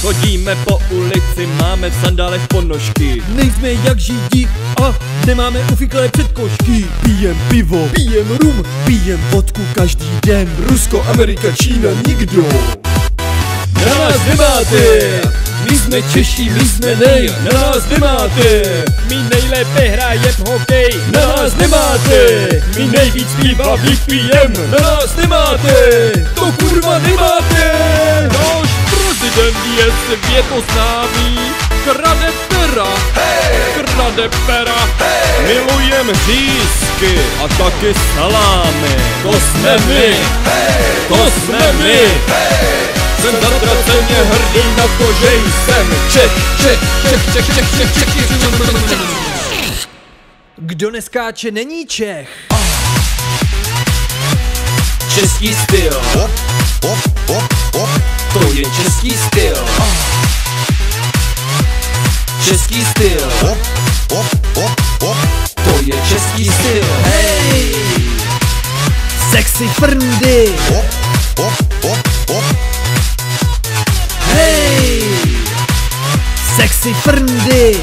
Chodíme po ulici, máme v sandálech ponožky. Nejsme jak Židi a nemáme ufiklé předkošky. Pijem pivo, pijem rum, pijem vodku každý den. Rusko, Amerika, Čína, nikdo Na nás nemáte, my jsme Češi, my jsme nej. Na nás nemáte, my nejlépe hrajem hokej. Na nás nemáte, my nejvíc piva vypijem. Na nás nemáte, to kurva nemáte. Náš prezident je světoznámý, krade pera, krade pera. Milujem řízky a taky salámy. To jsme my, to jsme my. Jsem zatraceně hrdý na to, že jsem Čech. Kdo neskáče, není Čech. Český styl, to je český styl. Český styl, to je český styl. Hej! Sexy frndy. Hej! Sexy frndy.